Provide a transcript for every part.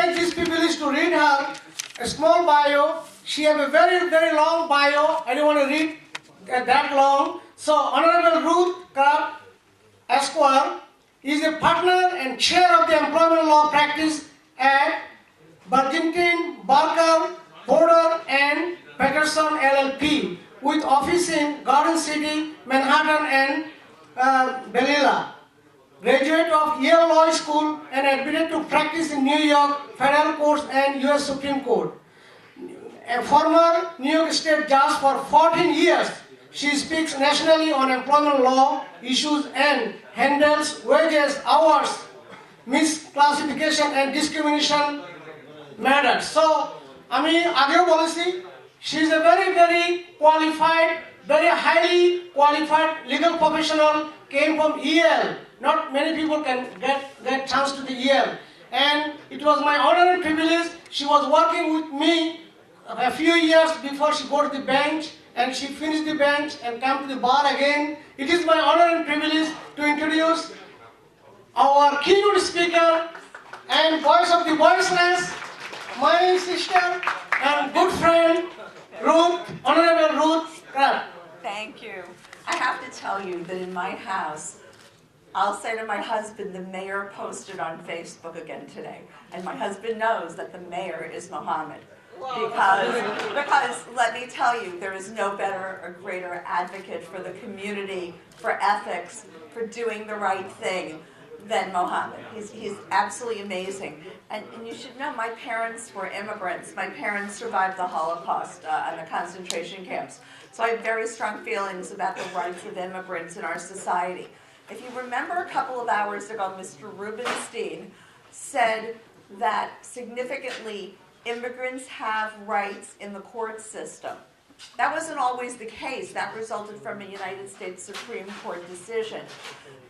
encourage these people is to read her a small bio. She has a very, very long bio. I don't want to read that long. So, Honorable Ruth Kraft, Esquire, is a partner and chair of the employment law practice at Burlington, Barker, Porter, and Patterson LLP, with office in Garden City, Manhattan, and Belilla. Graduate of Yale Law School and admitted to practice in New York Federal Courts and U.S. Supreme Court. A former New York State judge for 14 years, she speaks nationally on employment law issues and handles wages, hours, misclassification, and discrimination matters. So, ageo policy, she is a very, very qualified, very highly qualified legal professional, came from Yale. Not many people can get chance to the Yale. And it was my honor and privilege. She was working with me a few years before she got to the bench, and she finished the bench and came to the bar again. It is my honor and privilege to introduce our keynote speaker and voice of the voiceless, my sister and good friend, Ruth, Honorable Ruth Kraft. Thank you. I have to tell you that in my house, I'll say to my husband, the mayor posted on Facebook again today. And my husband knows that the mayor is Mohammed. Because let me tell you, there is no better or greater advocate for the community, for ethics, for doing the right thing than Mohammed. He's absolutely amazing. And you should know, my parents were immigrants. My parents survived the Holocaust and the concentration camps. So I have very strong feelings about the rights of immigrants in our society. If you remember a couple of hours ago, Mr. Rubenstein said that significantly immigrants have rights in the court system. That wasn't always the case. That resulted from a United States Supreme Court decision.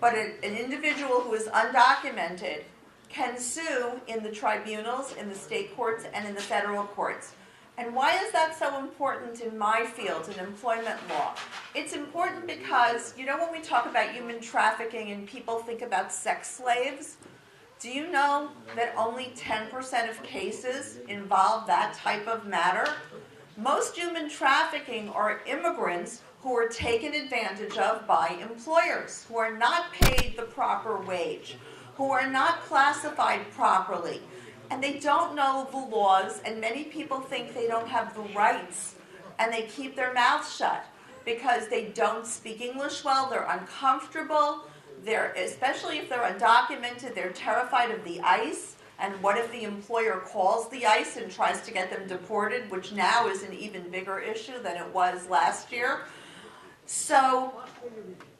But an individual who is undocumented can sue in the tribunals, in the state courts, and in the federal courts. And why is that so important in my field, in employment law? It's important because, you know, when we talk about human trafficking and people think about sex slaves, do you know that only 10% of cases involve that type of matter? Most human trafficking are immigrants who are taken advantage of by employers, who are not paid the proper wage, who are not classified properly, and they don't know the laws, and many people think they don't have the rights, and they keep their mouths shut because they don't speak English well, they're uncomfortable, especially if they're undocumented, they're terrified of the ICE, and what if the employer calls the ICE and tries to get them deported, which now is an even bigger issue than it was last year. So,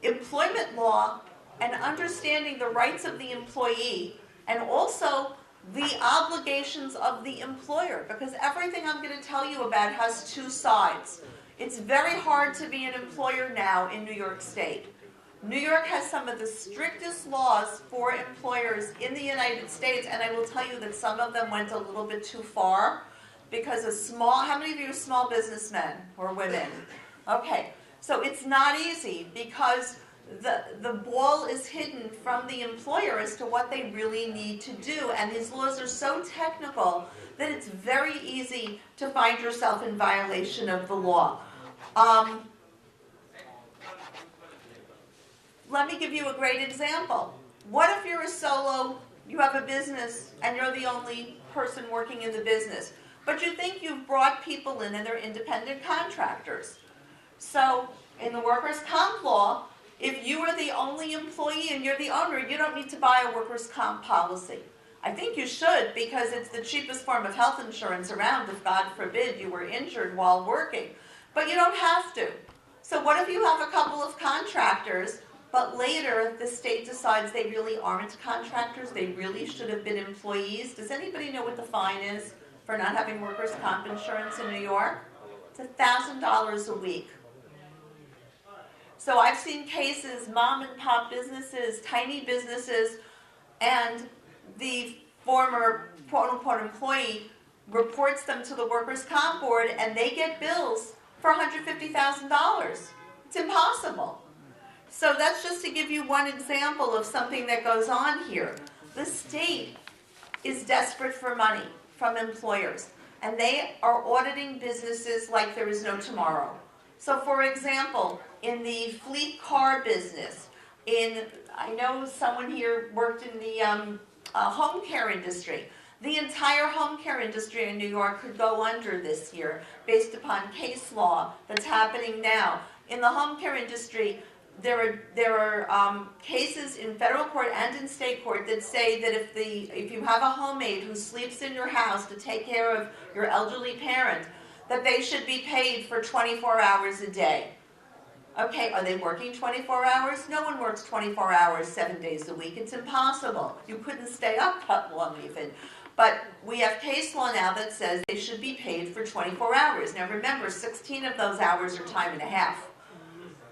employment law and understanding the rights of the employee, and also the obligations of the employer, because everything I'm going to tell you about has two sides. It's very hard to be an employer now in New York State. New York has some of the strictest laws for employers in the United States, and I will tell you that some of them went a little bit too far, because how many of you are small businessmen or women? Okay, so it's not easy, because the ball is hidden from the employer as to what they really need to do, and these laws are so technical that it's very easy to find yourself in violation of the law. Let me give you a great example. What if you're a solo, you have a business, and you're the only person working in the business, but you think you've brought people in and they're independent contractors? So, in the workers' comp law, if you are the only employee and you're the owner, you don't need to buy a workers' comp policy. I think you should, because it's the cheapest form of health insurance around if, God forbid, you were injured while working. But you don't have to. So what if you have a couple of contractors, but later the state decides they really aren't contractors, they really should have been employees? Does anybody know what the fine is for not having workers' comp insurance in New York? It's $1,000 a week. So I've seen cases, mom and pop businesses, tiny businesses, and the former quote-unquote employee reports them to the workers' comp board, and they get bills for $150,000. It's impossible. So that's just to give you one example of something that goes on here. The state is desperate for money from employers, and they are auditing businesses like there is no tomorrow. So for example, in the fleet car business, I know someone here worked in the home care industry. The entire home care industry in New York could go under this year based upon case law that's happening now. In the home care industry, there are cases in federal court and in state court that say that if you have a homemaid who sleeps in your house to take care of your elderly parent, that they should be paid for 24 hours a day. Okay, are they working 24 hours? No one works 24 hours 7 days a week. It's impossible. You couldn't stay up that long even. But we have case law now that says they should be paid for 24 hours. Now remember, 16 of those hours are time and a half.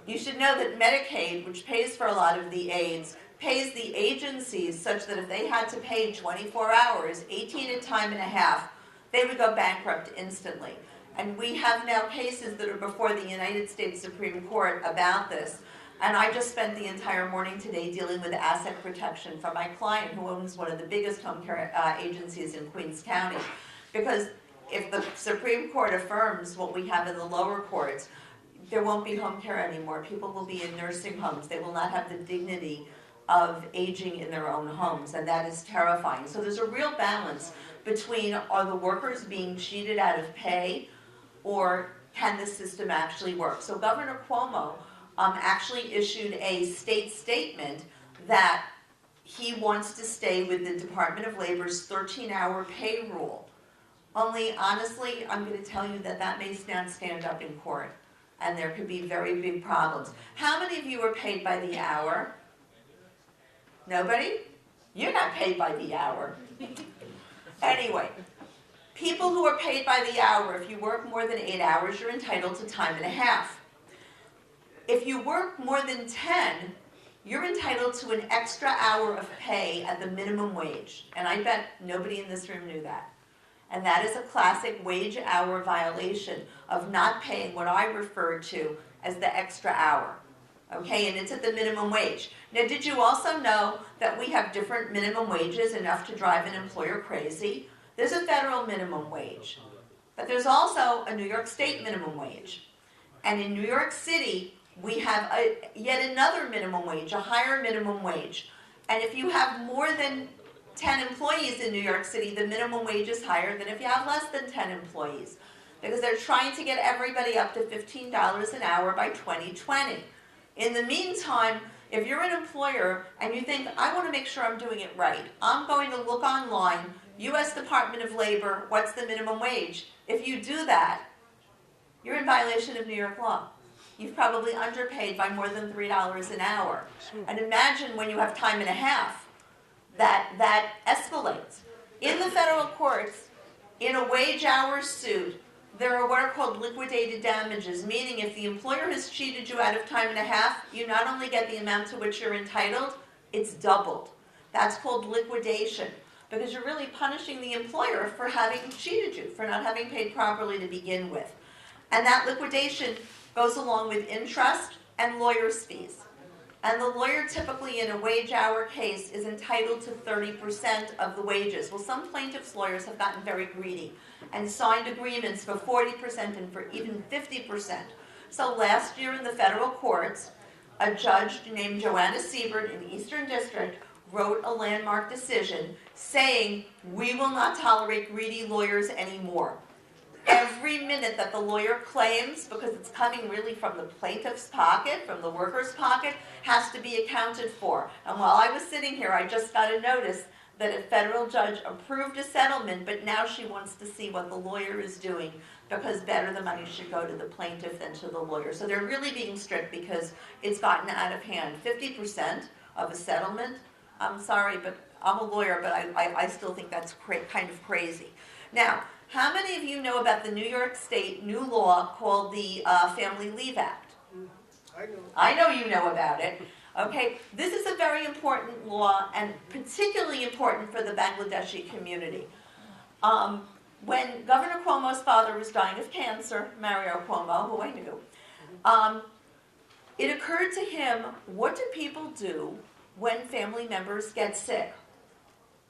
You should know that Medicaid, which pays for a lot of the aides, pays the agencies such that if they had to pay 24 hours, 18 at time and a half, they would go bankrupt instantly. And we have now cases that are before the United States Supreme Court about this. And I just spent the entire morning today dealing with asset protection for my client who owns one of the biggest home care agencies in Queens County. Because if the Supreme Court affirms what we have in the lower courts, there won't be home care anymore. People will be in nursing homes. They will not have the dignity of aging in their own homes, and that is terrifying. So there's a real balance between, are the workers being cheated out of pay, or can the system actually work? So Governor Cuomo actually issued a state statement that he wants to stay with the Department of Labor's 13-hour pay rule. Only, honestly, I'm going to tell you that that may stand up in court, and there could be very big problems. How many of you are paid by the hour? Nobody? You're not paid by the hour. Anyway, people who are paid by the hour, if you work more than 8 hours, you're entitled to time and a half. If you work more than 10, you're entitled to an extra hour of pay at the minimum wage. And I bet nobody in this room knew that. And that is a classic wage hour violation of not paying what I refer to as the extra hour. Okay, and it's at the minimum wage. Now, did you also know that we have different minimum wages, enough to drive an employer crazy? There's a federal minimum wage, but there's also a New York State minimum wage. And in New York City, we have yet another minimum wage, a higher minimum wage. And if you have more than 10 employees in New York City, the minimum wage is higher than if you have less than 10 employees, because they're trying to get everybody up to $15 an hour by 2020. In the meantime, if you're an employer and you think, I want to make sure I'm doing it right, I'm going to look online, U.S. Department of Labor, what's the minimum wage? If you do that, you're in violation of New York law. You've probably underpaid by more than $3 an hour. And imagine when you have time and a half, that escalates. In the federal courts, in a wage hour suit, there are what are called liquidated damages, meaning if the employer has cheated you out of time and a half, you not only get the amount to which you're entitled, it's doubled. That's called liquidation, because you're really punishing the employer for having cheated you, for not having paid properly to begin with. And that liquidation goes along with interest and lawyer's fees. And the lawyer typically in a wage hour case is entitled to 30% of the wages. Well, some plaintiffs' lawyers have gotten very greedy and signed agreements for 40% and for even 50%. So last year in the federal courts, a judge named Joanna Siebert in the Eastern District wrote a landmark decision saying, we will not tolerate greedy lawyers anymore. Every minute that the lawyer claims, because it's coming really from the plaintiff's pocket, from the worker's pocket, has to be accounted for. And while I was sitting here, I just got a notice that a federal judge approved a settlement, but now she wants to see what the lawyer is doing, because better the money should go to the plaintiff than to the lawyer. So they're really being strict because it's gotten out of hand. 50% of a settlement, I'm sorry, but I'm a lawyer, but I still think that's kind of crazy. Now, how many of you know about the New York State new law called the Family Leave Act? I know you know about it. Okay, this is a very important law, and particularly important for the Bangladeshi community. When Governor Cuomo's father was dying of cancer, Mario Cuomo, who I knew, it occurred to him, what do people do when family members get sick?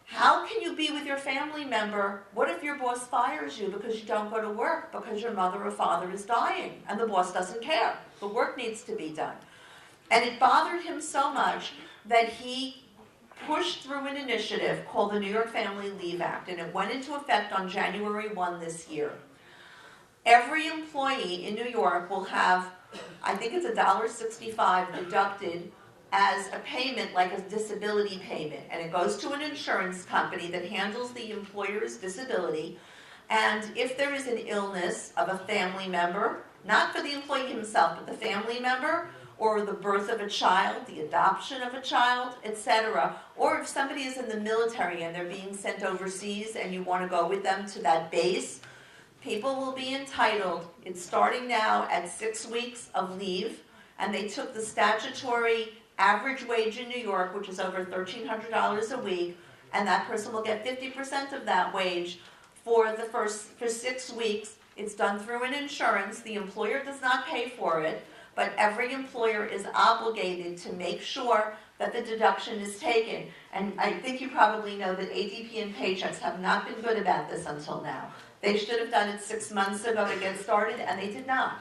How can you be with your family member? What if your boss fires you because you don't go to work because your mother or father is dying and the boss doesn't care? The work needs to be done. And it bothered him so much that he pushed through an initiative called the New York Family Leave Act, and it went into effect on January 1 this year. Every employee in New York will have, I think it's $1.65 deducted as a payment, like a disability payment, and it goes to an insurance company that handles the employer's disability. And if there is an illness of a family member, not for the employee himself, but the family member, or the birth of a child, the adoption of a child, etc., or if somebody is in the military and they're being sent overseas and you want to go with them to that base, people will be entitled, it's starting now at 6 weeks of leave, and they took the statutory average wage in New York, which is over $1,300 a week, and that person will get 50% of that wage for 6 weeks. It's done through an insurance. The employer does not pay for it, but every employer is obligated to make sure that the deduction is taken. And I think you probably know that ADP and paychecks have not been good about this until now. They should have done it 6 months ago to get started, and they did not.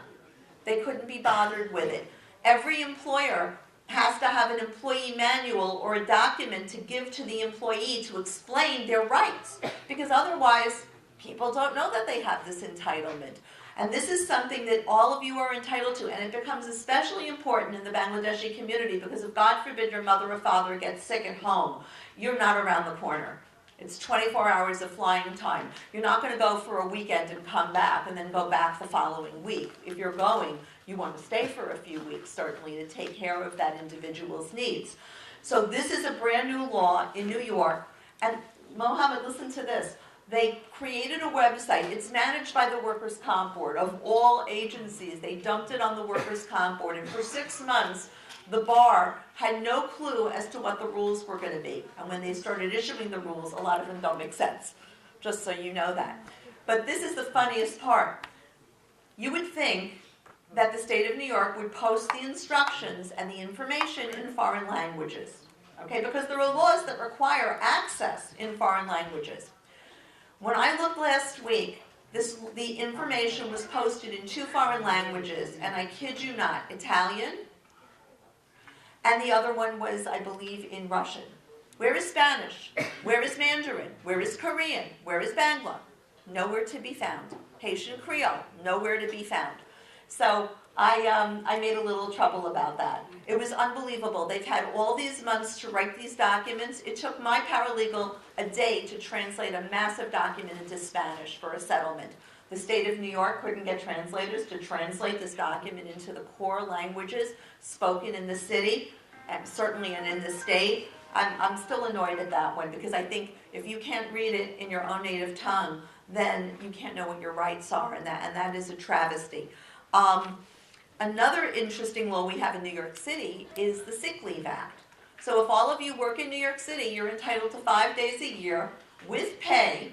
They couldn't be bothered with it. Every employer has to have an employee manual or a document to give to the employee to explain their rights, because otherwise people don't know that they have this entitlement. And this is something that all of you are entitled to, and it becomes especially important in the Bangladeshi community because if, God forbid, your mother or father gets sick at home, you're not around the corner. It's 24 hours of flying time. You're not going to go for a weekend and come back and then go back the following week. If you're going, you want to stay for a few weeks, certainly, to take care of that individual's needs. So this is a brand new law in New York. And Mohammed, listen to this. They created a website. It's managed by the Workers' Comp Board of all agencies. They dumped it on the Workers' Comp Board. And for 6 months, the bar had no clue as to what the rules were going to be. And when they started issuing the rules, a lot of them don't make sense, just so you know that. But this is the funniest part. You would think that the state of New York would post the instructions and the information in foreign languages, okay? Because there are laws that require access in foreign languages. When I looked last week, the information was posted in 2 foreign languages, and I kid you not, Italian, and the other one was, I believe, in Russian. Where is Spanish? Where is Mandarin? Where is Korean? Where is Bangla? Nowhere to be found. Haitian Creole, nowhere to be found. So I made a little trouble about that. It was unbelievable. They've had all these months to write these documents. It took my paralegal a day to translate a massive document into Spanish for a settlement. The state of New York couldn't get translators to translate this document into the core languages spoken in the city, and certainly and in the state. I'm still annoyed at that one because I think if you can't read it in your own native tongue, then you can't know what your rights are, and that is a travesty. Another interesting law we have in New York City is the Sick Leave Act. So if all of you work in New York City, you're entitled to 5 days a year with pay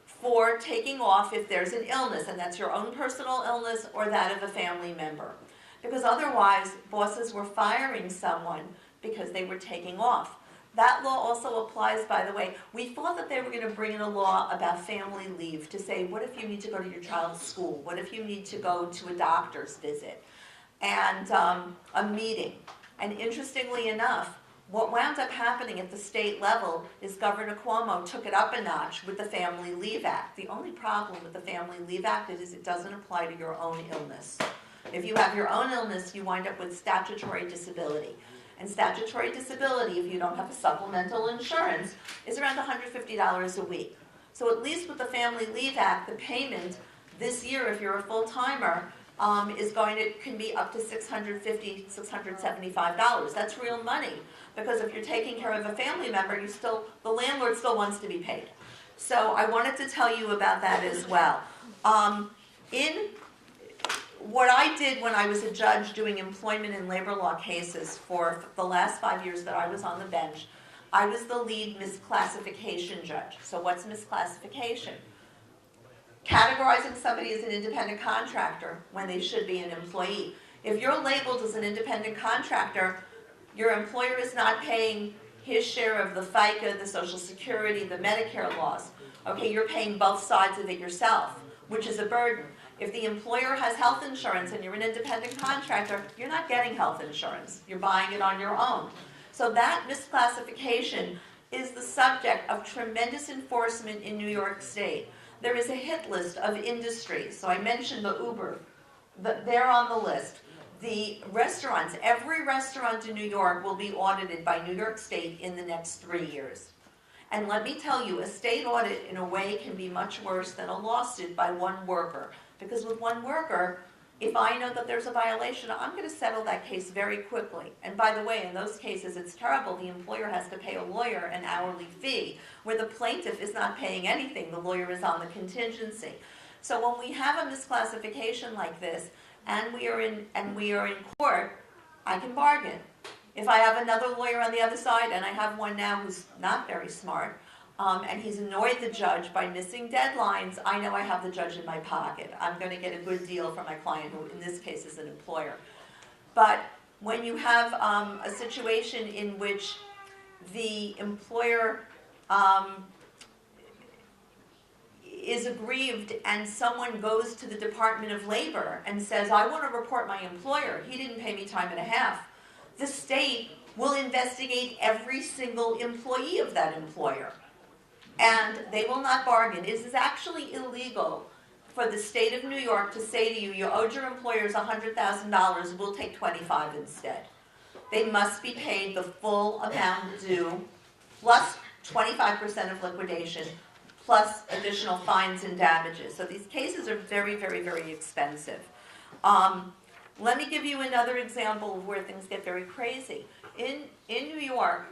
for taking off if there's an illness, and that's your own personal illness or that of a family member. Because otherwise, bosses were firing someone because they were taking off. That law also applies, by the way. We thought that they were going to bring in a law about family leave to say, what if you need to go to your child's school? What if you need to go to a doctor's visit? And a meeting. And interestingly enough, what wound up happening at the state level is Governor Cuomo took it up a notch with the Family Leave Act. The only problem with the Family Leave Act is it doesn't apply to your own illness. If you have your own illness, you wind up with statutory disability. And statutory disability, if you don't have a supplemental insurance, is around $150 a week. So at least with the Family Leave Act, the payment this year, if you're a full-timer, can be up to $650, $675. That's real money, because if you're taking care of a family member, the landlord still wants to be paid. So I wanted to tell you about that as well. In what I did when I was a judge doing employment and labor law cases for the last 5 years that I was on the bench, I was the lead misclassification judge. So what's misclassification? Categorizing somebody as an independent contractor when they should be an employee. If you're labeled as an independent contractor, your employer is not paying his share of the FICA, the Social Security, the Medicare laws. Okay, you're paying both sides of it yourself, which is a burden. If the employer has health insurance and you're an independent contractor, you're not getting health insurance. You're buying it on your own. So that misclassification is the subject of tremendous enforcement in New York State. There is a hit list of industries. So I mentioned the Uber. They're on the list. The restaurants, every restaurant in New York will be audited by New York State in the next 3 years. And let me tell you, a state audit in a way can be much worse than a lawsuit by one worker. Because with one worker, if I know that there's a violation, I'm going to settle that case very quickly. And by the way, in those cases, it's terrible. The employer has to pay a lawyer an hourly fee, where the plaintiff is not paying anything. The lawyer is on the contingency. So when we have a misclassification like this, and we are in court, I can bargain. If I have another lawyer on the other side, and I have one now who's not very smart, and he's annoyed the judge by missing deadlines, I know I have the judge in my pocket. I'm going to get a good deal from my client, who in this case is an employer. But when you have a situation in which the employer is aggrieved and someone goes to the Department of Labor and says, I want to report my employer, he didn't pay me time and a half, the state will investigate every single employee of that employer. And they will not bargain. It is actually illegal for the state of New York to say to you, you owed your employers $100,000, we'll take $25,000 instead. They must be paid the full amount due, plus 25% of liquidation, plus additional fines and damages. So these cases are very, very, very expensive. Let me give you another example of where things get very crazy. In New York,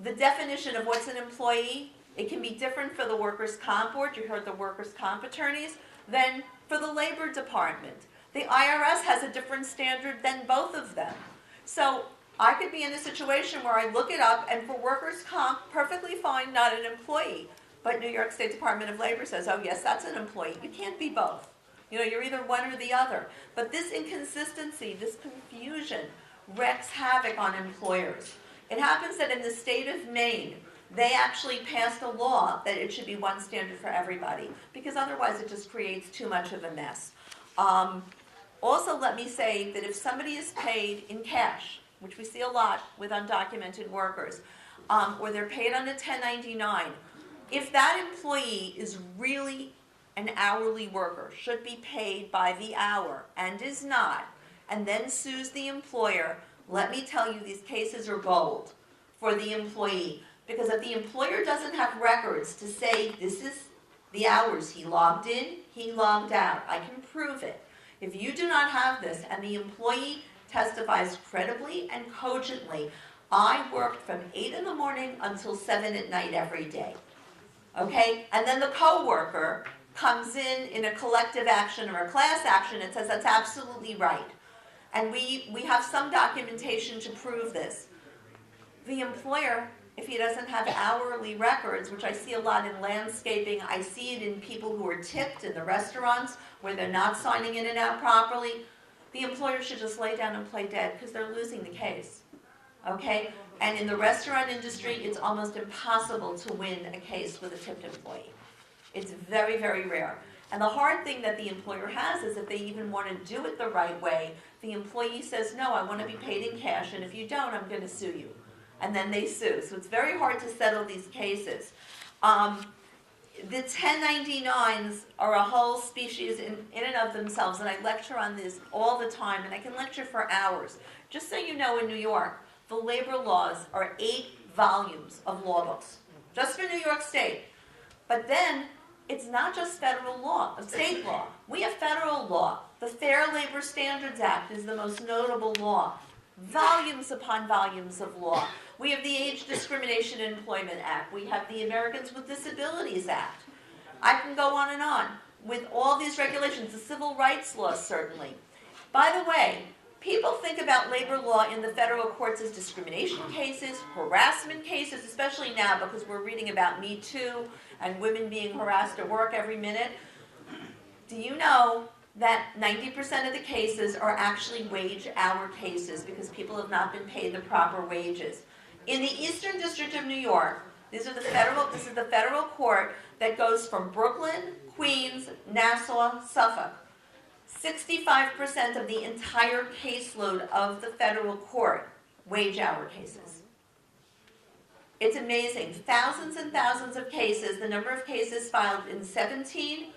the definition of what's an employee, it can be different for the workers' comp board, you heard the workers' comp attorneys, than for the labor department. The IRS has a different standard than both of them. So I could be in a situation where I look it up, and for workers' comp, perfectly fine, not an employee. But New York State Department of Labor says, oh yes, that's an employee. You can't be both. You know, you're either one or the other. But this inconsistency, this confusion, wreaks havoc on employers. It happens that in the state of Maine, they actually passed a law that it should be one standard for everybody, because otherwise it just creates too much of a mess. Also, let me say that if somebody is paid in cash, which we see a lot with undocumented workers, or they're paid on a 1099, if that employee is really an hourly worker, should be paid by the hour, and is not, and then sues the employer, let me tell you, these cases are gold for the employee. Because if the employer doesn't have records to say this is the hours he logged in, he logged out, I can prove it. If you do not have this and the employee testifies credibly and cogently, I worked from 8 in the morning until 7 at night every day. Okay? And then the coworker comes in a collective action or a class action and says that's absolutely right. And we have some documentation to prove this. The employer, if he doesn't have hourly records, which I see a lot in landscaping, I see it in people who are tipped in the restaurants where they're not signing in and out properly, the employer should just lay down and play dead because they're losing the case. Okay? And in the restaurant industry, it's almost impossible to win a case with a tipped employee. It's very, very rare. And the hard thing that the employer has is if they even want to do it the right way, the employee says, no, I want to be paid in cash, and if you don't, I'm going to sue you. And then they sue. So it's very hard to settle these cases. The 1099s are a whole species in and of themselves, and I lecture on this all the time, and I can lecture for hours. Just so you know, in New York, the labor laws are 8 volumes of law books, just for New York State. But then, it's not just federal law, state law. We have federal law. The Fair Labor Standards Act is the most notable law. Volumes upon volumes of law. We have the Age Discrimination in Employment Act. We have the Americans with Disabilities Act. I can go on and on with all these regulations, the civil rights laws certainly. By the way, people think about labor law in the federal courts as discrimination cases, harassment cases, especially now because we're reading about Me Too and women being harassed at work every minute. Do you know that 90% of the cases are actually wage hour cases because people have not been paid the proper wages? In the Eastern District of New York, this is the federal court that goes from Brooklyn, Queens, Nassau, Suffolk. 65% of the entire caseload of the federal court, wage hour cases. It's amazing. Thousands and thousands of cases. The number of cases filed in 17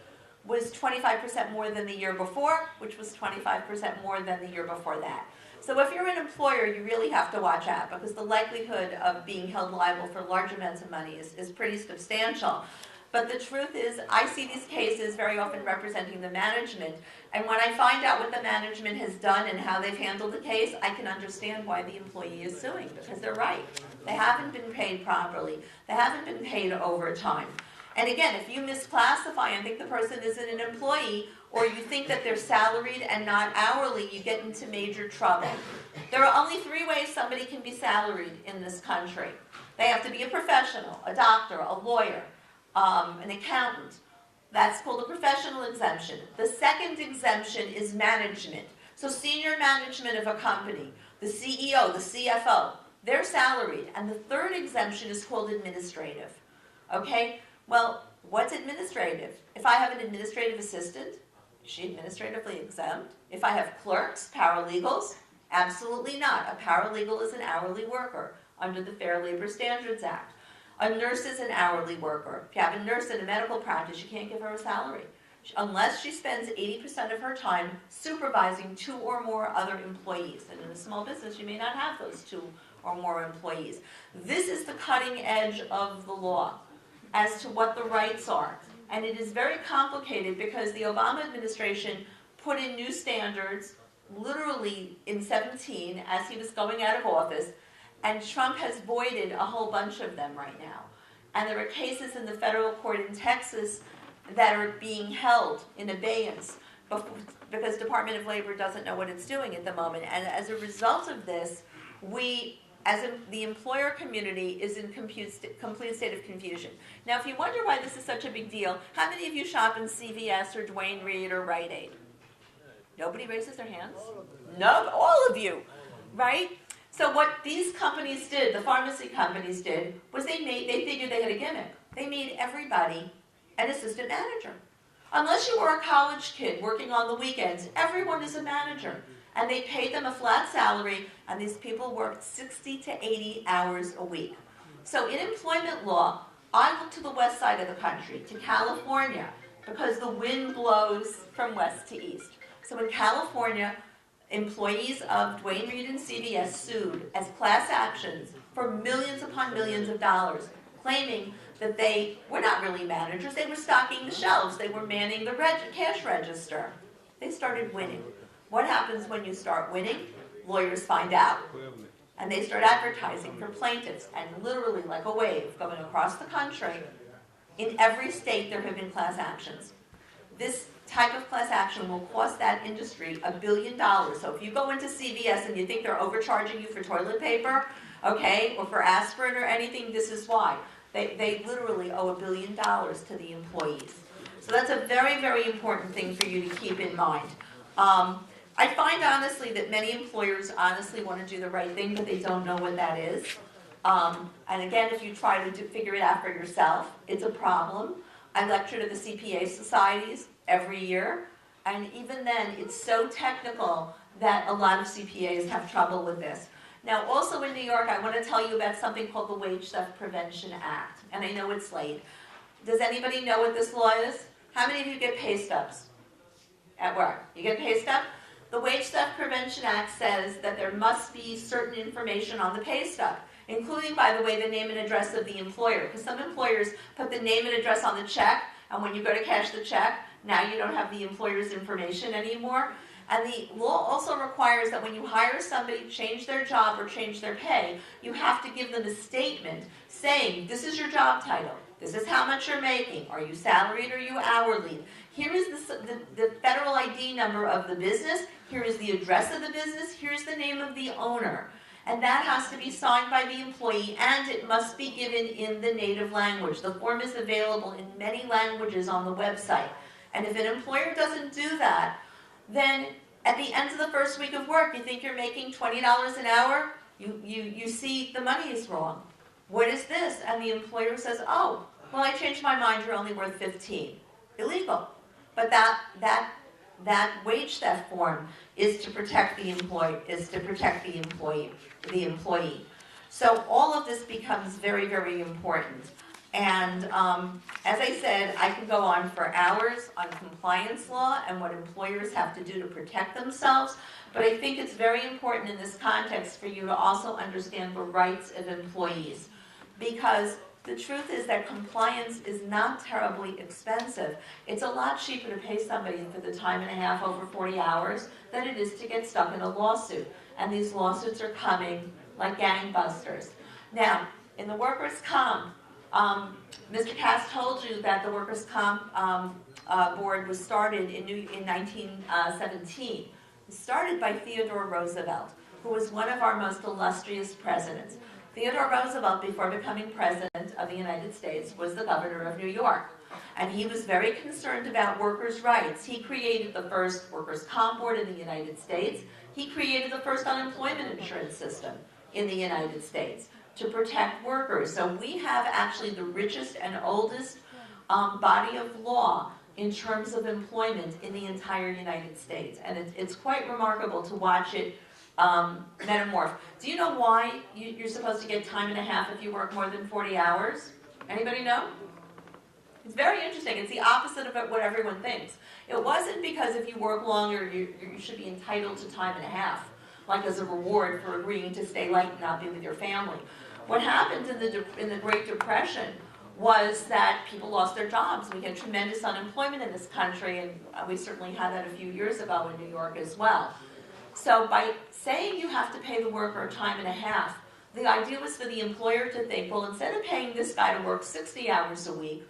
was 25% more than the year before, which was 25% more than the year before that. So if you're an employer, you really have to watch out, because the likelihood of being held liable for large amounts of money is pretty substantial. But the truth is, I see these cases very often representing the management, and when I find out what the management has done and how they've handled the case, I can understand why the employee is suing, because they're right. They haven't been paid properly. They haven't been paid overtime. And again, if you misclassify and think the person isn't an employee, or you think that they're salaried and not hourly, you get into major trouble. There are only 3 ways somebody can be salaried in this country. They have to be a professional, a doctor, a lawyer, an accountant. That's called a professional exemption. The second exemption is management. So senior management of a company, the CEO, the CFO, they're salaried. And the third exemption is called administrative. Okay? Well, what's administrative? If I have an administrative assistant, is she administratively exempt? If I have clerks, paralegals, absolutely not. A paralegal is an hourly worker under the Fair Labor Standards Act. A nurse is an hourly worker. If you have a nurse in a medical practice, you can't give her a salary, unless she spends 80% of her time supervising 2 or more other employees. And in a small business, you may not have those 2 or more employees. This is the cutting edge of the law as to what the rights are. And it is very complicated because the Obama administration put in new standards literally in 17 as he was going out of office, and Trump has voided a whole bunch of them right now. And there are cases in the federal court in Texas that are being held in abeyance because Department of Labor doesn't know what it's doing at the moment. And as a result of this, the employer community is in complete state of confusion. Now, if you wonder why this is such a big deal, how many of you shop in CVS or Duane Reade or Rite Aid? Nobody raises their hands? No, all of you, right? So what these companies did, the pharmacy companies did, was they figured they had a gimmick. They made everybody an assistant manager. Unless you were a college kid working on the weekends, everyone is a manager. And they paid them a flat salary, and these people worked 60 to 80 hours a week. So in employment law, I look to the west side of the country, to California, because the wind blows from west to east. So in California, employees of Duane Reade and CVS sued as class actions for millions upon millions of dollars, claiming that they were not really managers. They were stocking the shelves. They were manning the cash register. They started winning. What happens when you start winning? Lawyers find out, and they start advertising for plaintiffs, and literally like a wave going across the country, in every state there have been class actions. This type of class action will cost that industry $1 billion. So if you go into CVS and you think they're overcharging you for toilet paper, okay, or for aspirin or anything, this is why. They literally owe $1 billion to the employees. So that's a very, very important thing for you to keep in mind. I find honestly that many employers honestly want to do the right thing, but they don't know what that is. And again, if you try to figure it out for yourself, it's a problem. I lecture to the CPA societies every year, and even then, it's so technical that a lot of CPAs have trouble with this. Now, also in New York, I want to tell you about something called the Wage Theft Prevention Act, and I know it's late. Does anybody know what this law is? How many of you get pay stubs at work? You get pay stub? The Wage Theft Prevention Act says that there must be certain information on the pay stub, including, by the way, the name and address of the employer, because some employers put the name and address on the check, and when you go to cash the check, now you don't have the employer's information anymore. And the law also requires that when you hire somebody, change their job or change their pay, you have to give them a statement saying, this is your job title, this is how much you're making, are you salaried or are you hourly? Here is the federal ID number of the business, here is the address of the business, here's the name of the owner. And that has to be signed by the employee, and it must be given in the native language. The form is available in many languages on the website. And if an employer doesn't do that, then at the end of the first week of work, you think you're making $20 an hour, You see the money is wrong. What is this? And the employer says, oh, well, I changed my mind, you're only worth 15. Illegal. But that wage theft form is to protect the employee. So all of this becomes very, very important. And as I said, I could go on for hours on compliance law and what employers have to do to protect themselves. But I think it's very important in this context for you to also understand the rights of employees. Because the truth is that compliance is not terribly expensive. It's a lot cheaper to pay somebody for the time and a half over 40 hours than it is to get stuck in a lawsuit. And these lawsuits are coming like gangbusters. Now, in the workers' comp, Mr. Cass told you that the workers' comp board was started in 1917. It was started by Theodore Roosevelt, who was one of our most illustrious presidents. Theodore Roosevelt, before becoming president of the United States, was the governor of New York. And he was very concerned about workers' rights. He created the first workers' comp board in the United States. He created the first unemployment insurance system in the United States to protect workers. So we have actually the richest and oldest body of law in terms of employment in the entire United States. And it's quite remarkable to watch it metamorph. Do you know why you're supposed to get time and a half if you work more than 40 hours? Anybody know? It's very interesting. It's the opposite of what everyone thinks. It wasn't because if you work longer, you should be entitled to time and a half, like as a reward for agreeing to stay late and not be with your family. What happened in the Great Depression was that people lost their jobs. We had tremendous unemployment in this country, and we certainly had that a few years ago in New York as well. So by saying you have to pay the worker time and a half, the idea was for the employer to think, well, instead of paying this guy to work 60 hours a week,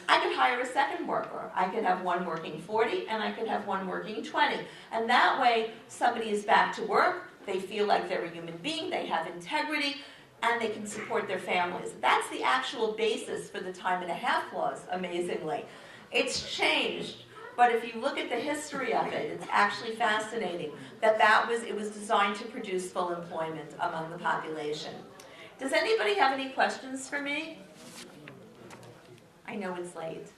I could hire a second worker. I could have one working 40 and I could have one working 20. And that way, somebody is back to work, they feel like they're a human being, they have integrity, and they can support their families. That's the actual basis for the time and a half laws, amazingly. It's changed. But if you look at the history of it, it's actually fascinating that it was designed to produce full employment among the population. Does anybody have any questions for me? I know it's late.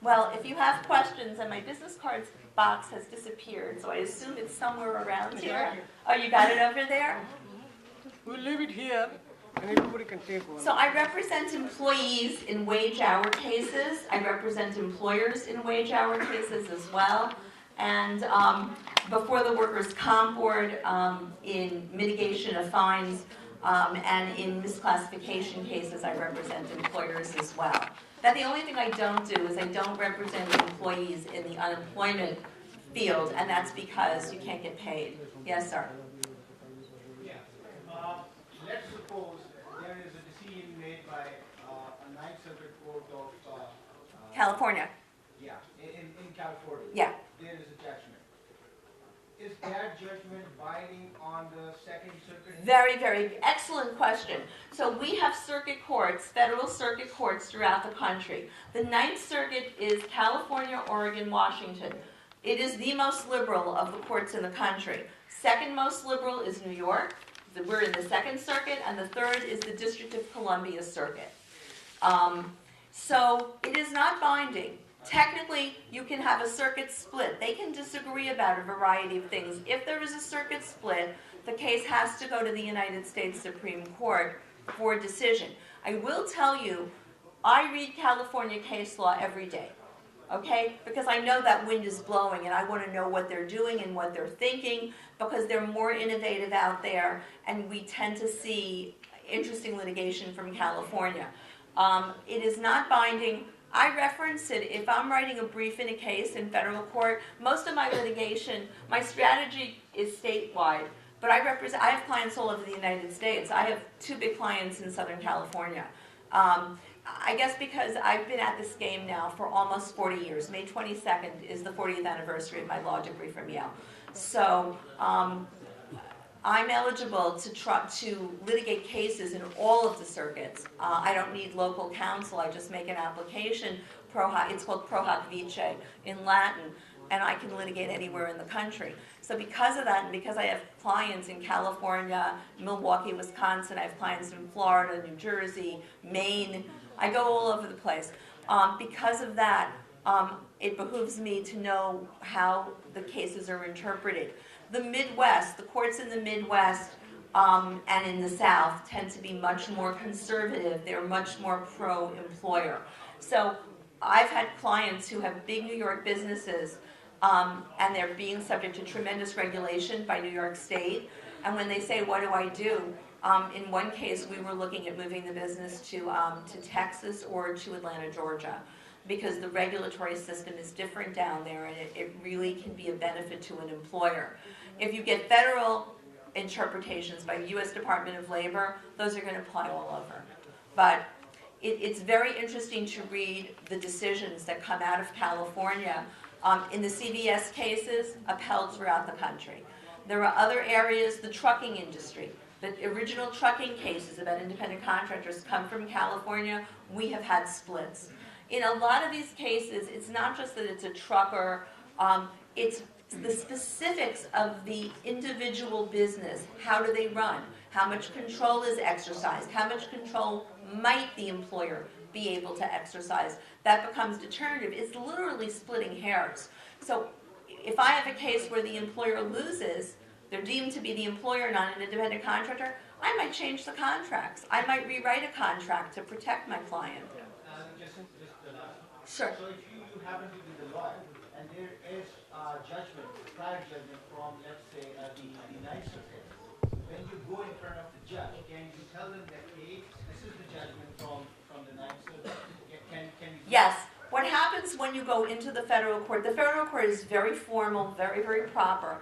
Well, if you have questions, and my business cards box has disappeared, so I assume it's somewhere around here. Oh, you got it over there? We'll leave it here, and everybody can take one. So I represent employees in wage hour cases. I represent employers in wage hour cases as well. And before the Workers' Comp Board in mitigation of fines and in misclassification cases, I represent employers as well. Now, the only thing I don't do is I don't represent employees in the unemployment field, and that's because you can't get paid. Yes, sir? Yeah. Let's suppose there is a decision made by a Ninth Circuit Court of California. Yeah, in California. Yeah. There is a judgment. Is that judgment binding on the Second Circuit? Very, very excellent question. So we have circuit courts, federal circuit courts throughout the country. The Ninth Circuit is California, Oregon, Washington. It is the most liberal of the courts in the country. Second most liberal is New York. We're in the Second Circuit, and the third is the District of Columbia Circuit. So it is not binding. Technically, you can have a circuit split. They can disagree about a variety of things. If there is a circuit split, the case has to go to the United States Supreme Court for decision. I will tell you, I read California case law every day, okay? Because I know that wind is blowing, and I want to know what they're doing and what they're thinking, because they're more innovative out there, and we tend to see interesting litigation from California. It is not binding. I reference it if I'm writing a brief in a case in federal court. Most of my litigation, my strategy is statewide, but I have clients all over the United States. I have 2 big clients in Southern California. I guess because I've been at this game now for almost 40 years. May 22nd is the 40th anniversary of my law degree from Yale. So I'm eligible to litigate cases in all of the circuits. I don't need local counsel. I just make an application. It's called pro hoc vice in Latin. and I can litigate anywhere in the country. So because of that, and because I have clients in California, Milwaukee, Wisconsin, I have clients in Florida, New Jersey, Maine, I go all over the place. Because of that, it behooves me to know how the cases are interpreted. The Midwest, the courts in the Midwest and in the South tend to be much more conservative. They're much more pro-employer. So I've had clients who have big New York businesses and they're being subject to tremendous regulation by New York State. And when they say, what do I do? In one case, we were looking at moving the business to Texas or to Atlanta, Georgia, because the regulatory system is different down there and it really can be a benefit to an employer. If you get federal interpretations by the U.S. Department of Labor, those are going to apply all over. But it's very interesting to read the decisions that come out of California in the CVS cases upheld throughout the country. There are other areas, the trucking industry. The original trucking cases about independent contractors come from California. We have had splits. In a lot of these cases, it's not just that it's a trucker, it's the specifics of the individual business. How do they run? How much control is exercised? How much control might the employer be able to exercise? That becomes determinative. It's literally splitting hairs. So if I have a case where the employer loses, they're deemed to be the employer, not an independent contractor, I might change the contracts. I might rewrite a contract to protect my client. Just the last one. Sure. So if you happen to be the lawyer, and there is a judgment, prior judgment from, let's say, the Ninth Circuit, when you go in front of the judge, can you tell them that, hey, this is the judgment from the Ninth Circuit? Can you? Yes. What happens when you go into the federal court? The federal court is very formal, very, very proper.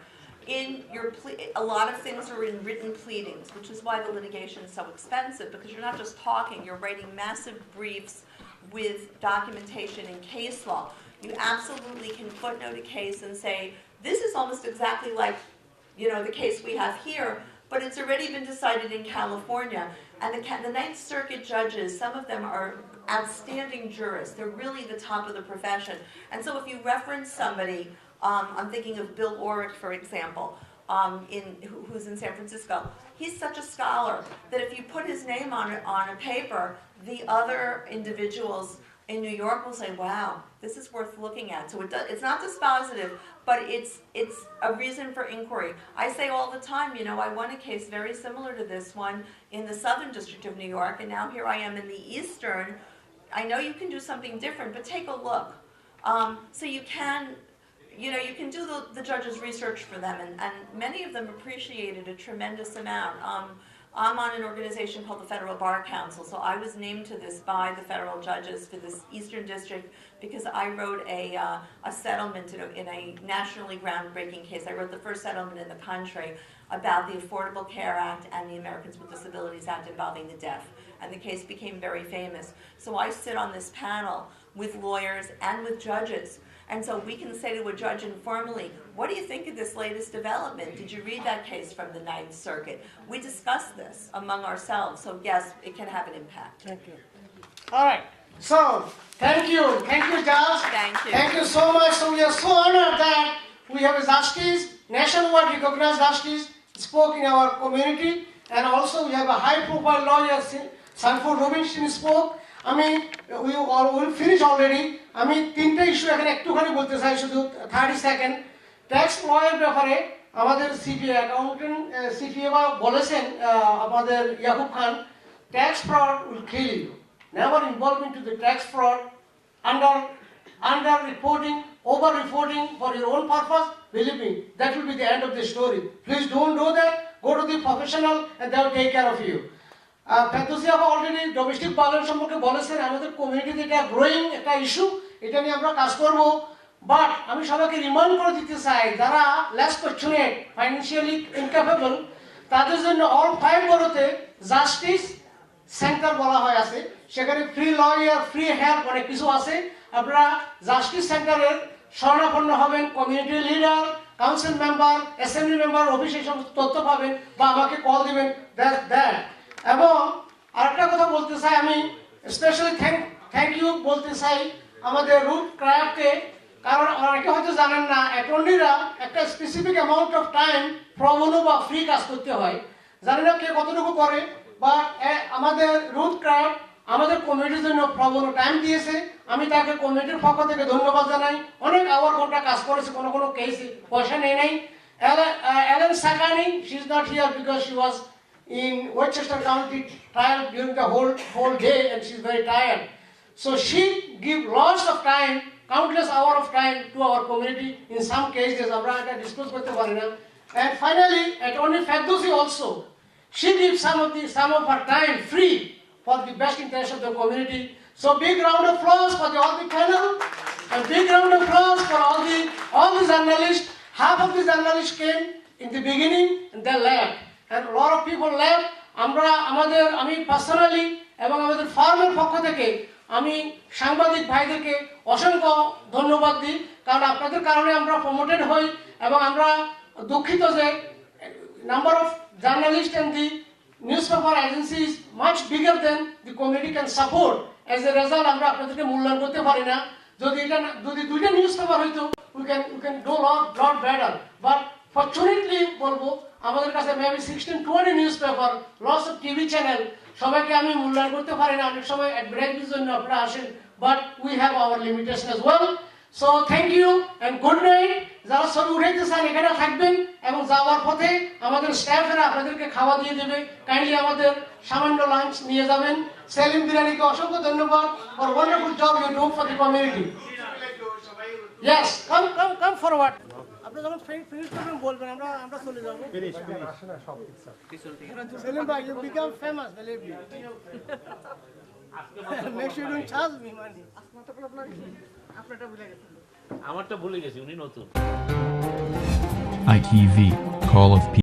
A lot of things are in written pleadings, which is why the litigation is so expensive, because you're not just talking, you're writing massive briefs with documentation and case law. You absolutely can footnote a case and say, this is almost exactly like, the case we have here, but it's already been decided in California. And the Ninth Circuit judges, some of them are outstanding jurists. They're really the top of the profession. And so if you reference somebody, I'm thinking of Bill Orrick, for example, who's in San Francisco. He's such a scholar that if you put his name on a paper, the other individuals in New York will say, wow, this is worth looking at. So it's not dispositive, but it's a reason for inquiry. I say all the time, I won a case very similar to this one in the Southern District of New York, and now here I am in the Eastern. I know you can do something different, but take a look. So you can do the judge's research for them, and many of them appreciate it a tremendous amount. I'm on an organization called the Federal Bar Council, so I was named to this by the federal judges for this Eastern District because I wrote a settlement in a nationally groundbreaking case. I wrote the first settlement in the country about the Affordable Care Act and the Americans with Disabilities Act involving the deaf, and the case became very famous. So I sit on this panel with lawyers and with judges. And so we can say to a judge informally, what do you think of this latest development? Did you read that case from the Ninth Circuit? We discuss this among ourselves. So yes, it can have an impact. Thank you. All right. So, thank you. Thank you, Judge. Thank you. Thank you so much. So we are so honored that we have a justice, nationwide recognized justice, spoke in our community. And also we have a high-profile lawyer, Sanford Robinson, spoke. We will finish already. তিনটা issue এখানে একটুখানি বলতে চাই শুধু 30 second tax লয়ের ব্যাপারে আমাদের CPA accountant CPA বলেছেন আমাদের Yakub Khan tax fraud will kill you never involve into the tax fraud under reporting, over reporting for your own purpose. Believe me, that will be the end of the story. Please don't do that. Go to the professional and they will take care of you. Ferdousi আপা already domestic violence সম্পর্কে বলেছেন আমাদের কমিউনিটিতে এটা growing একটা issue এটা নিয়ে আমরা কাজ করব বাট আমি সবাইকে রিমাইন্ড করে দিতে চাই যারা লেস ফরচুনেট ফাইন্যান্সিয়ালি ইনক্যাপেবল তাদের জন্য অল 5 বড়তে জাস্টিস সেন্টার বলা হয় আছে সেখানে ফ্রি লয়ার ফ্রি হেল্প অনেক কিছু আছে আপনারা জাস্টিস সেন্টারের শরণাপন্ন হবেন community leader council member assembly member অফিসে সমস্ত তথ্য পাবেন বা আমাকে কল দিবেন দ্যাট এবং আরেকটা কথা বলতে চাই আমি স্পেশালি থ্যাংক ইউ বলতে চাই আমাদের রুথ ক্রাফটকে কারণ অনেকে হয়তো জানেন না, অ্যাটর্নিরা একটা স্পেসিফিক অ্যামাউন্ট অফ টাইম প্রবনো বা ফ্রি কাজ করতে হয়। জানি না কে কতটুকু করে, বা আমাদের রুথ ক্রাফট আমাদের কমিটির জন্য প্রবনো টাইম দিয়েছে। আমি তাকে কমিটির পক্ষ থেকে ধন্যবাদ জানাই। অনেক আওয়ার ঘন্টা কাজ করেছে, কোনো কোনো কেসে পয়সা নেই নাই। Ellen Sakani, she's not here because she was in Westchester County trial during the whole day and she's very tired. So she give lots of time, countless hour of time to our community in some cases. আমরা এটা discuss করতে পারি না। And finally, Attorney Ferdowsi also, she gives some of her time free for the best interest of the community. So big round of applause for all the panel, and big round of applause for all the journalists. Half of the journalists came in the beginning and they left, and a lot of people left. আমি personally এবং আমাদের ফার্মের পক্ষ থেকে আমি সাংবাদিক ভাইদেরকে অসংখ্য ধন্যবাদ দিই, কারণ আপনাদের কারণে আমরা প্রমোটেড হই এবং আমরা দুঃখিত যে number of journalist and the newspaper agency is much bigger than the community can support. As a result, আমরা আপনাদেরকে মূল্যায়ন করতে পারি না। যদি দুইটা নিউজপেপার হইতো, we can do lot better. But fortunately বলবো, আমাদের কাছে maybe 16-20 newspaper, lots of TV channel, সবাইকে আমি মূল্যায়ন করতে পারি না। অনেক সময় অ্যাডভার্টাইজমেন্টের জন্য আপনারা আসেন, but we have our limitation as well. So thank you and good night. যারা ছবি উঠাইতে চান এখানে থাকবেন এবং যাওয়ার পথে আমাদের স্টাফেরা আপনাদেরকে খাওয়া দিয়ে দেবে। কাইন্ডলি আমাদের সামান্য লাঞ্চ নিয়ে যাবেন। সেলিম বিরানিকে অসংখ্য ধন্যবাদ for wonderful job you do for the community. Yes, come forward. আপনি যখন ফিনিশ করবেন বলবেন, আমরা চলে যাব। ফিনিশ সেলিম ভাই, you become famous, believe me. Make sure you don't charge me money. আমারটা ভুলে গেছি, উনি নতুন। ITV, Call of Peace.